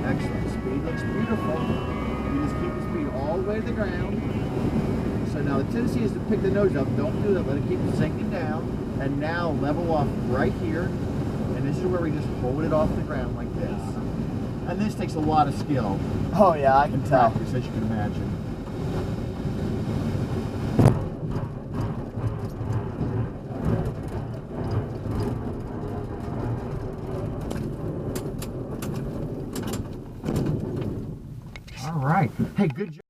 Excellent. Speed looks beautiful. You just keep the speed all the way to the ground. So now the tendency is to pick the nose up. Don't do that. Let it keep sinking down. And now level off right here. And this is where we just hold it off the ground like this. And this takes a lot of skill. Oh yeah, I can tell. Practice, as you can imagine. All right. Hey, good job.